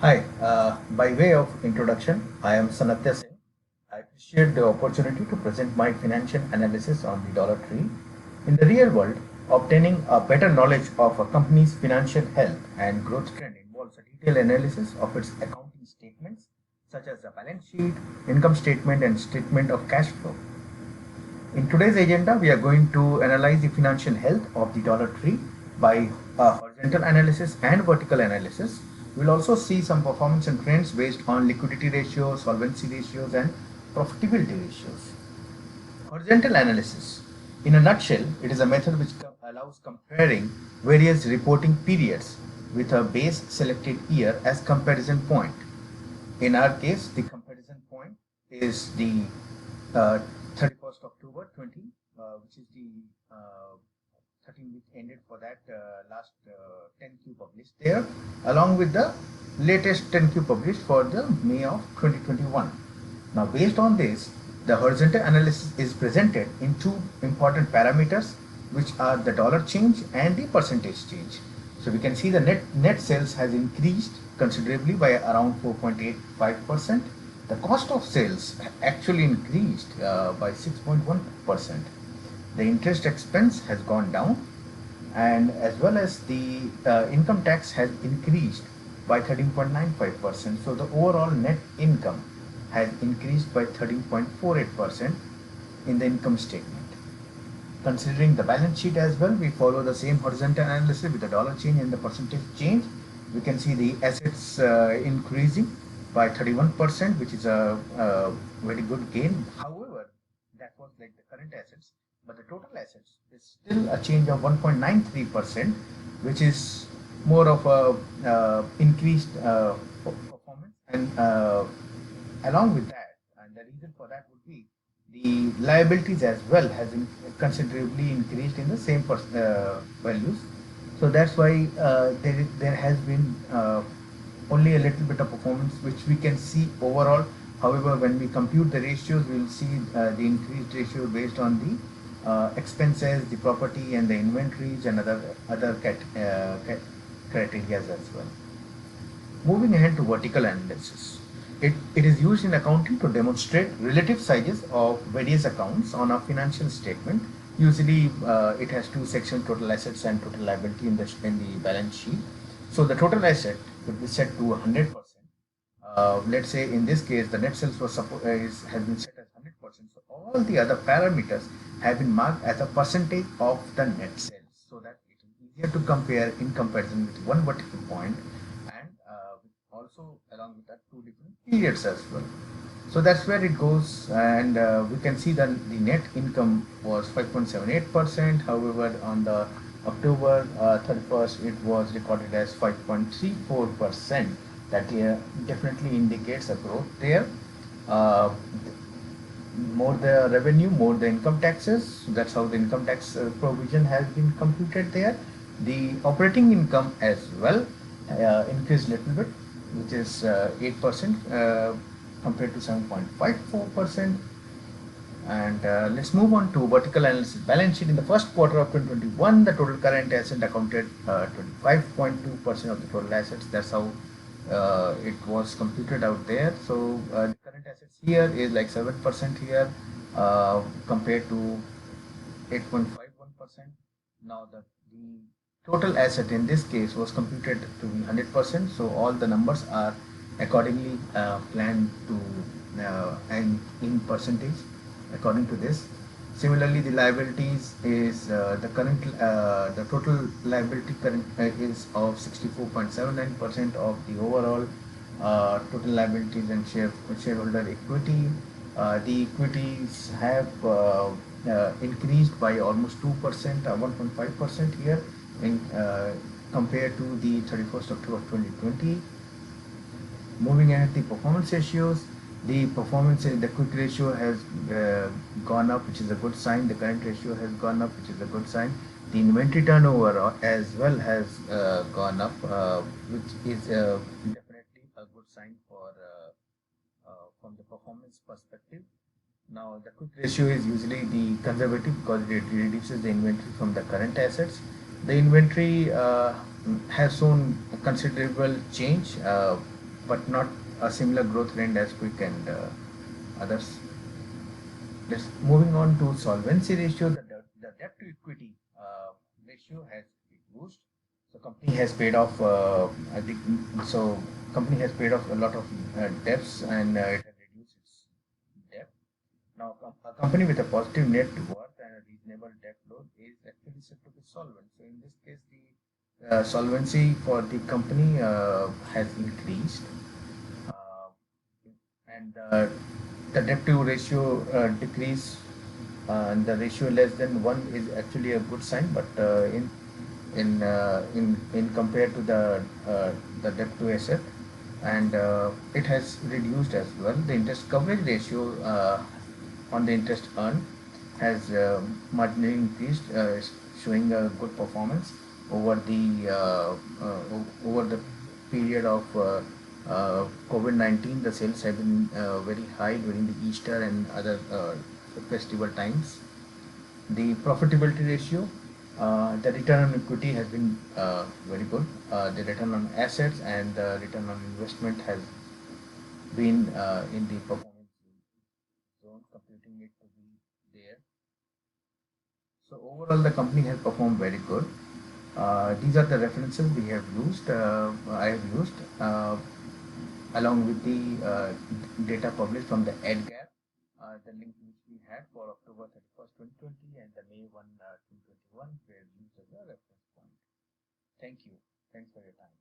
Hi, by way of introduction, I am Sanatya Singh. I appreciate the opportunity to present my financial analysis on the dollar tree. In the real world, obtaining a better knowledge of a company's financial health and growth trend involves a detailed analysis of its accounting statements, such as the balance sheet, income statement, and statement of cash flow. In today's agenda, we are going to analyze the financial health of the dollar tree by horizontal analysis and vertical analysis. We'll also see some performance and trends based on liquidity ratios, solvency ratios, and profitability ratios. Horizontal analysis. In a nutshell, it is a method which allows comparing various reporting periods with a base selected year as comparison point. In our case, the comparison point is the 31st October 20, which is the 13 week ended for that last 10Q published there, along with the latest 10Q published for the May of 2021. Now, based on this, the horizontal analysis is presented in two important parameters, which are the dollar change and the percentage change. So we can see the net sales has increased considerably by around 4.85%. The cost of sales actually increased by 6.1%. The interest expense has gone down, and as well as the income tax has increased by 13.95%. So the overall net income has increased by 13.48% in the income statement. Considering the balance sheet as well, we follow the same horizontal analysis with the dollar change and the percentage change. We can see the assets increasing by 31%, which is a very good gain. However, that was like the current assets, but the total assets is still a change of 1.93%, which is more of a increased performance. And along with that, and the reason for that would be the liabilities as well has considerably increased in the same values. So that's why there has been only a little bit of performance which we can see overall. However, when we compute the ratios, we will see the increased ratio based on the expenses, the property, and the inventories and other criteria as well. Moving ahead to vertical analysis. It is used in accounting to demonstrate relative sizes of various accounts on a financial statement. Usually, it has two sections: total assets and total liability in the balance sheet. So the total asset would be set to 100%. Let's say in this case, the net sales has been set as 100%. So all the other parameters have been marked as a percentage of the net sales, so that it is easier to compare in comparison with one vertical point, and also along with that two different periods as well. So that's where it goes, and we can see that the net income was 5.78%. However, on the October 31st, it was recorded as 5.34%. That definitely indicates a growth there. Uh, more the revenue, more the income taxes. That's how the income tax provision has been computed there. The operating income as well increased a little bit, which is 8% compared to 7.54%. And let's move on to vertical analysis. Balance sheet in the first quarter of 2021, the total current asset accounted 25.2% of the total assets. That's how it was computed out there. So the current assets here is like 7% here compared to 8.51%. Now the total asset in this case was computed to be 100%. So all the numbers are accordingly planned to and in percentage according to this. Similarly, the liabilities is the total liability current is of 64.79% of the overall total liabilities and shareholder equity. The equities have increased by almost 2%, 1.5% here in compared to the 31st October 2020. Moving ahead, the performance ratios. The performance in the quick ratio has gone up, which is a good sign. The current ratio has gone up, which is a good sign. The inventory turnover as well has gone up, which is definitely a good sign for from the performance perspective. Now, the quick ratio is usually the conservative because it reduces the inventory from the current assets. The inventory has shown a considerable change. but not a similar growth trend as quick and others. Let's moving on to solvency ratio. The debt to equity ratio has reduced. So company has paid off. I think so. Company has paid off a lot of debts and it has reduced its debt. Now, a company with a positive net worth and a reasonable debt load is actually said to be solvent. So, in this case, the solvency for the company has increased, uh, and the debt to ratio decrease, and the ratio less than one is actually a good sign. But in compared to the debt to asset, and it has reduced as well. The interest coverage ratio on the interest earned has marginally increased, showing a good performance over the period of COVID-19. The sales have been very high during the Easter and other festival times. The profitability ratio, the return on equity has been very good. The return on assets and the return on investment has been in the performance zone, computing it to be there. So overall, the company has performed very good. These are the references we have used. I have used along with the data published from the EdGap, the link which we had for October 31st, 2020 and the May 1, 2021 were used as a reference point. Thank you. Thanks for your time.